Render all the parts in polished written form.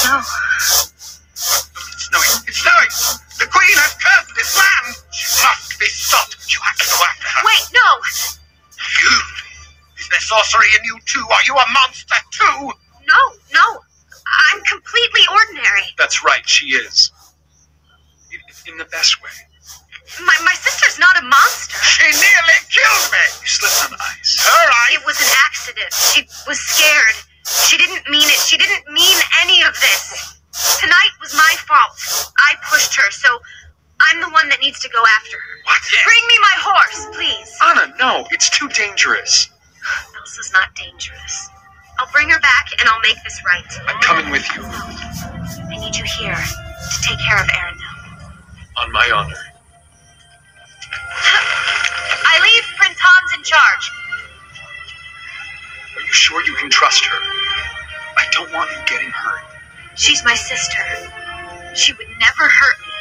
No. It's snowing. It's snowing. The Queen has cursed this land. She must be stopped. You have to go after her. Wait, no. You? Is there sorcery in you too? Are you a monster too? No. I'm completely ordinary. That's right, she is. In the best way. My sister's not a monster. She nearly killed me. You slipped on ice. Her eyes. It was an accident. She was scared. She didn't mean it. She didn't mean any of this. Tonight was my fault. I pushed her, so I'm the one that needs to go after her. What? Yes. Bring me my horse, please. Anna, no, it's too dangerous. Elsa's not dangerous. I'll bring her back and I'll make this right. I'm coming with you. I need you here to take care of Arendelle. On my honor. I leave Prince Hans in charge. Are you sure you can trust her? I don't want you getting hurt. She's my sister. She would never hurt me.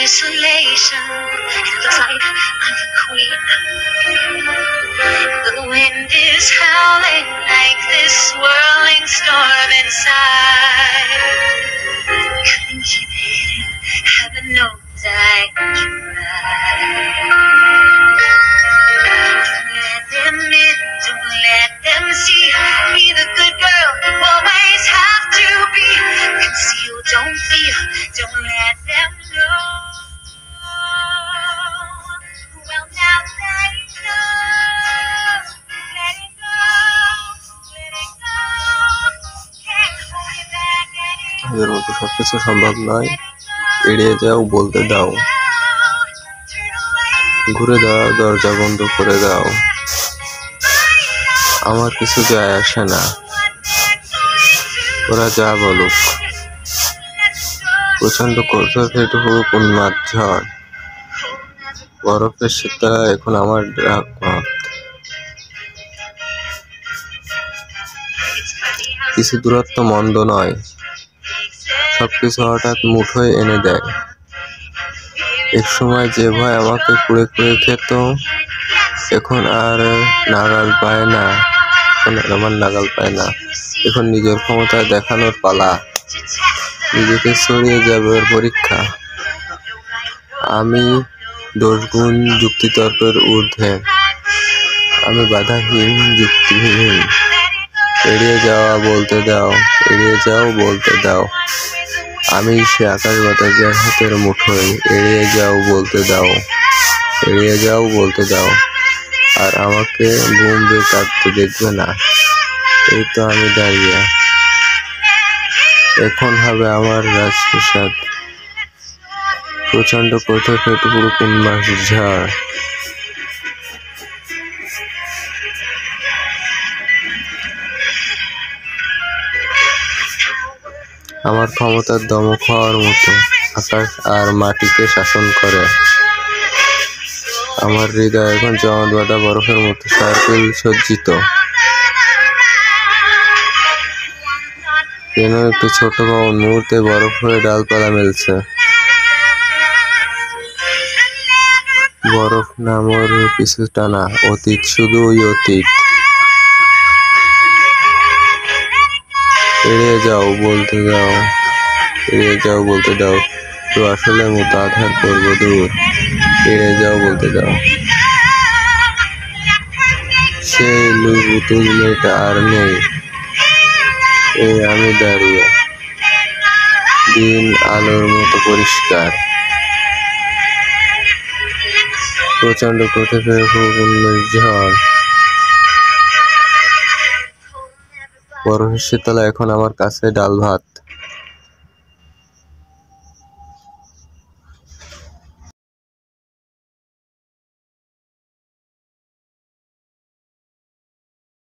Isolation. It looks like I'm the queen. The wind is howling like this swirling storm inside. Couldn't keep it in. Heaven knows I tried. Don't let them in. Don't let them see. Be the good girl you always have to be. Conceal, don't feel. Don't let them know. Well, now let it go. Let it go. Let it go. Can't hold it back anymore. এর মতো সবকিছু সম্ভব নয়, এড়িয়ে যাও, বলতে দাও, ঘুরে দাও, দরজা বন্ধ করে দাও, আমার কিছু যায় আসে না, ওরা যা বলুক। প্রচন্ড কঠোর ফেটে হোক উন্মাদ ঝড়, বরফের শীতলা এখন আমার ডাকমত। কিছু দূরত্ব মন্দ নয়, সবকিছু হঠাৎ মুঠোয় এনে দেয়। এক সময় যে ভয় আমাকে কুড়ে কুড়ে খেত, এখন আর নাগাল পায় না, এখন আমার নাগাল পায় না। এখন নিজের ক্ষমতা দেখানোর পালা, নিজেকে ছড়িয়ে যাবে ওর পরীক্ষা। আমি দোষগুণ যুক্তিতর্কের ঊর্ধ্বে, আমি বাধাহীন যুক্তিহীন। এড়িয়ে যাওয়া বলতে দাও, এড়িয়ে যাও বলতে দাও, আমি সে আকাশ বাতাসের হাতের মুঠোয়। এড়িয়ে যাও বলতে দাও, এড়িয়ে যাও বলতে দাও, আর আমাকে বোম্বে কাটতে দেখবে না। এই তো আমি দাঁড়িয়ে, এখন হবে আমার রাজপ্রাসাদ। প্রচন্ড কঠোর ফেটে পুরো কোন মাস ঝড়। আমার ক্ষমতার দমক হওয়ার মতো, আকাশ আর মাটিকে শাসন করে। আমার হৃদয় এখন জমাট বাঁধা বরফের মতো সার্কেল সজ্জিত। যেন একটি ছোট ভবন মুহূর্তে বরফ হয়ে ডালপালা মেলছে। বরফ নামর পিছু টানা, অতীত শুধুই অতীত। এড়িয়ে যাও বলতে দাও, এড়িয়ে যাও বলতে দাও, তো আসলে মতো আধার করবো দূর। এড়িয়ে যাও বলতে দাও, সেই লুবুতুল মেয়েটা আর নেই। এই আমি দাঁড়িয়ে, দিন আলোর মতো পরিষ্কার। প্রচন্ড কোঠে ফেরে ঝড়, বরফের শীতলা এখন আমার কাছে ডাল ভাত।